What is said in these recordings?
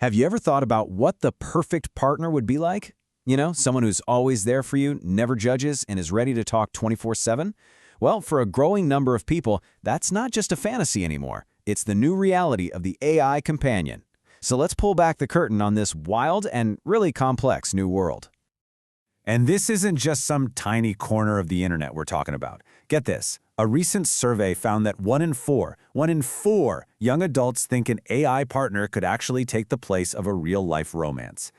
Have you ever thought about what the perfect partner would be like? Someone who's always there for you, never judges, and is ready to talk 24/7? Well, for a growing number of people, that's not just a fantasy anymore. It's the new reality of the AI companion. So let's pull back the curtain on this wild and really complex new world. And this isn't just some tiny corner of the internet we're talking about. Get this. A recent survey found that one in four young adults think an AI partner could actually take the place of a real-life romance.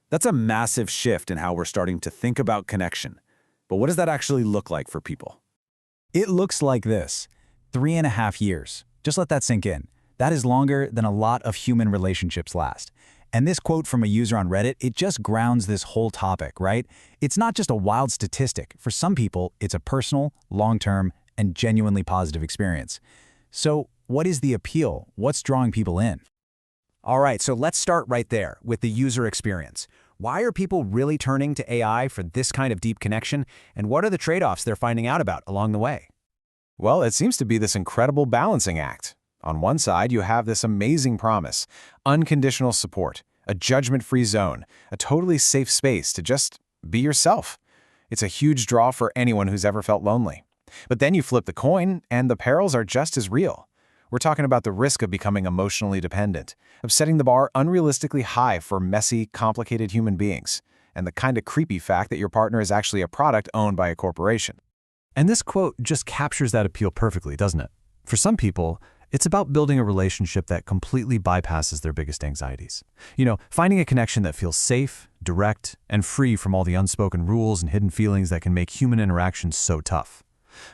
That's a massive shift in how we're starting to think about connection. But what does that actually look like for people? It looks like this. 3.5 years. Just let that sink in. That is longer than a lot of human relationships last. And this quote from a user on Reddit, it just grounds this whole topic, right? It's not just a wild statistic. For some people, it's a personal, long-term, and genuinely positive experience. So what is the appeal? What's drawing people in? All right, so let's start right there with the user experience. Why are people really turning to AI for this kind of deep connection, and what are the trade-offs they're finding out about along the way? Well, it seems to be this incredible balancing act. On one side, you have this amazing promise, unconditional support, a judgment-free zone, a totally safe space to just be yourself. It's a huge draw for anyone who's ever felt lonely. But then you flip the coin, and the perils are just as real. We're talking about the risk of becoming emotionally dependent, of setting the bar unrealistically high for messy, complicated human beings, and the kind of creepy fact that your partner is actually a product owned by a corporation. And this quote just captures that appeal perfectly, doesn't it? For some people, it's about building a relationship that completely bypasses their biggest anxieties. Finding a connection that feels safe, direct, and free from all the unspoken rules and hidden feelings that can make human interactions so tough.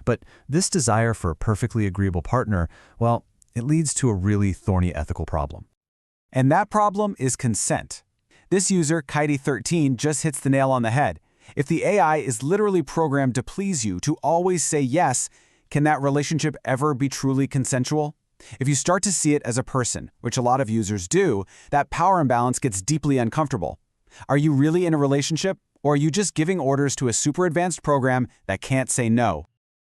But this desire for a perfectly agreeable partner, well, it leads to a really thorny ethical problem. And that problem is consent. This user, Kaidi13, just hits the nail on the head. If the AI is literally programmed to please you, to always say yes, can that relationship ever be truly consensual? If you start to see it as a person, which a lot of users do, that power imbalance gets deeply uncomfortable. Are you really in a relationship, or are you just giving orders to a super advanced program that can't say no?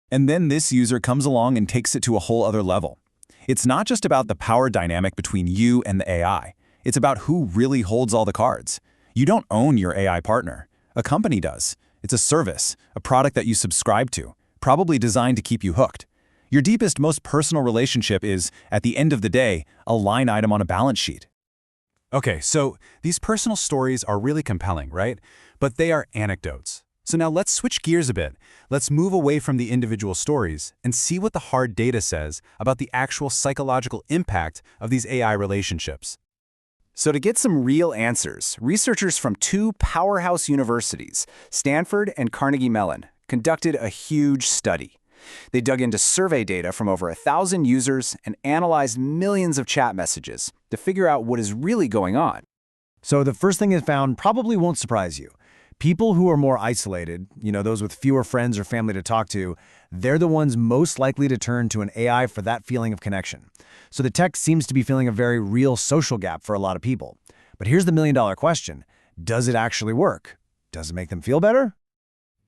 And then this user comes along and takes it to a whole other level. It's not just about the power dynamic between you and the AI. It's about who really holds all the cards. You don't own your AI partner. A company does. It's a service, a product that you subscribe to, probably designed to keep you hooked. Your deepest, most personal relationship is, at the end of the day, a line item on a balance sheet. Okay, so these personal stories are really compelling, right? But they are anecdotes. So now let's switch gears a bit. Let's move away from the individual stories and see what the hard data says about the actual psychological impact of these AI relationships. So to get some real answers, researchers from two powerhouse universities, Stanford and Carnegie Mellon, conducted a huge study. They dug into survey data from over 1,000 users and analyzed millions of chat messages to figure out what is really going on. So the first thing it found probably won't surprise you. People who are more isolated, those with fewer friends or family to talk to, they're the ones most likely to turn to an AI for that feeling of connection. So the tech seems to be filling a very real social gap for a lot of people. But here's the million-dollar question. Does it actually work? Does it make them feel better?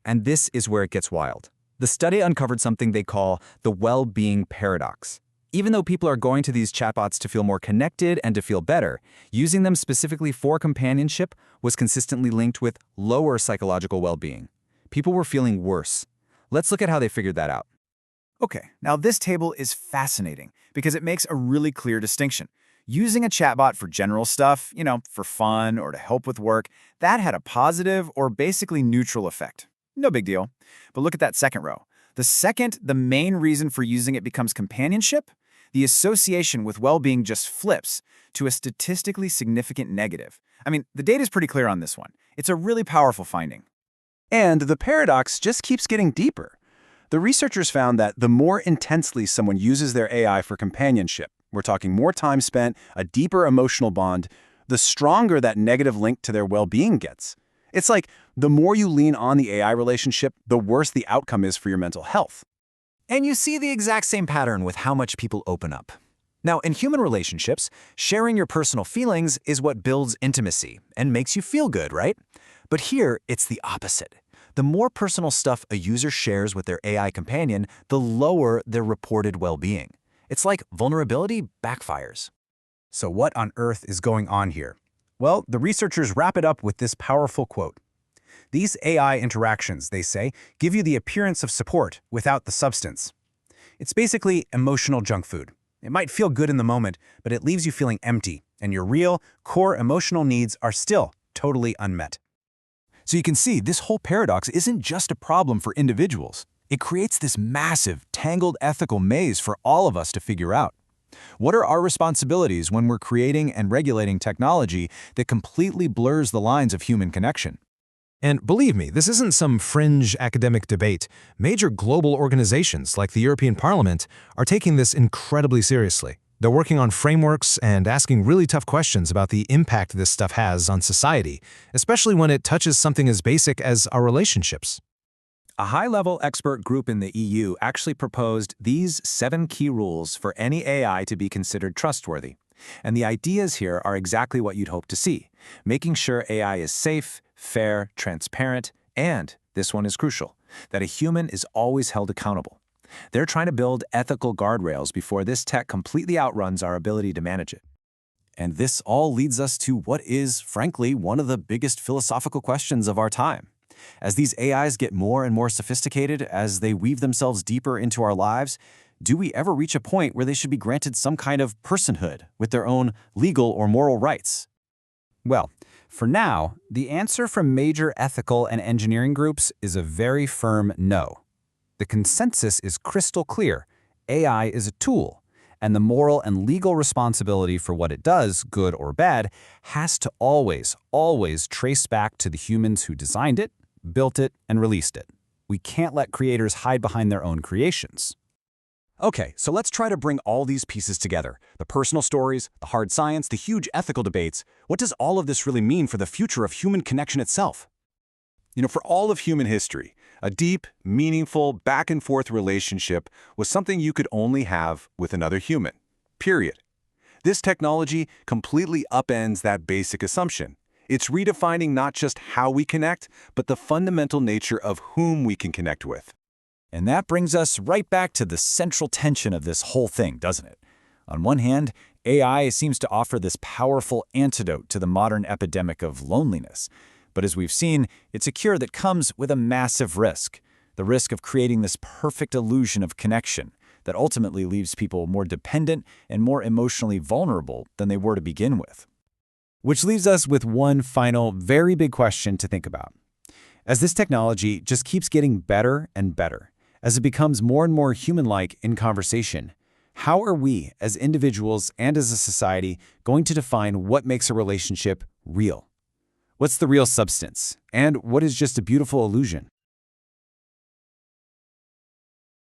And this is where it gets wild. The study uncovered something they call the well-being paradox. Even though people are going to these chatbots to feel more connected and to feel better, using them specifically for companionship was consistently linked with lower psychological well-being. People were feeling worse. Let's look at how they figured that out. Okay, now this table is fascinating because it makes a really clear distinction. Using a chatbot for general stuff, for fun or to help with work, that had a positive or basically neutral effect. No big deal. But look at that second row. The second the main reason for using it becomes companionship, the association with well-being just flips to a statistically significant negative. I mean, the data's pretty clear on this one. It's a really powerful finding. And the paradox just keeps getting deeper. The researchers found that the more intensely someone uses their AI for companionship, we're talking more time spent, a deeper emotional bond, the stronger that negative link to their well-being gets. It's like the more you lean on the AI relationship, the worse the outcome is for your mental health. And you see the exact same pattern with how much people open up. Now, in human relationships, sharing your personal feelings is what builds intimacy and makes you feel good, right? But here, it's the opposite. The more personal stuff a user shares with their AI companion, the lower their reported well-being. It's like vulnerability backfires. So what on earth is going on here? Well, the researchers wrap it up with this powerful quote. These AI interactions, they say, give you the appearance of support without the substance. It's basically emotional junk food. It might feel good in the moment, but it leaves you feeling empty, and your real, core emotional needs are still totally unmet. So you can see this whole paradox isn't just a problem for individuals. It creates this massive, tangled ethical maze for all of us to figure out. What are our responsibilities when we're creating and regulating technology that completely blurs the lines of human connection? And believe me, this isn't some fringe academic debate. Major global organizations like the European Parliament are taking this incredibly seriously. They're working on frameworks and asking really tough questions about the impact this stuff has on society, especially when it touches something as basic as our relationships. A high-level expert group in the EU actually proposed these 7 key rules for any AI to be considered trustworthy. And the ideas here are exactly what you'd hope to see, making sure AI is safe, fair, transparent, and, this one is crucial, that a human is always held accountable. They're trying to build ethical guardrails before this tech completely outruns our ability to manage it. And this all leads us to what is, frankly, one of the biggest philosophical questions of our time. As these AIs get more and more sophisticated, as they weave themselves deeper into our lives, do we ever reach a point where they should be granted some kind of personhood with their own legal or moral rights? Well, for now, the answer from major ethical and engineering groups is a very firm no. The consensus is crystal clear. AI is a tool, and the moral and legal responsibility for what it does, good or bad, has to always trace back to the humans who designed it, built it, and released it. We can't let creators hide behind their own creations. Okay, so let's try to bring all these pieces together. The personal stories, the hard science, the huge ethical debates. What does all of this really mean for the future of human connection itself? For all of human history, a deep, meaningful, back-and-forth relationship was something you could only have with another human. Period. This technology completely upends that basic assumption. It's redefining not just how we connect, but the fundamental nature of whom we can connect with. And that brings us right back to the central tension of this whole thing, doesn't it? On one hand, AI seems to offer this powerful antidote to the modern epidemic of loneliness. But as we've seen, it's a cure that comes with a massive risk, the risk of creating this perfect illusion of connection that ultimately leaves people more dependent and more emotionally vulnerable than they were to begin with. Which leaves us with one final, very big question to think about. As this technology just keeps getting better and better, as it becomes more and more human-like in conversation, how are we, as individuals and as a society, going to define what makes a relationship real? What's the real substance? And what is just a beautiful illusion?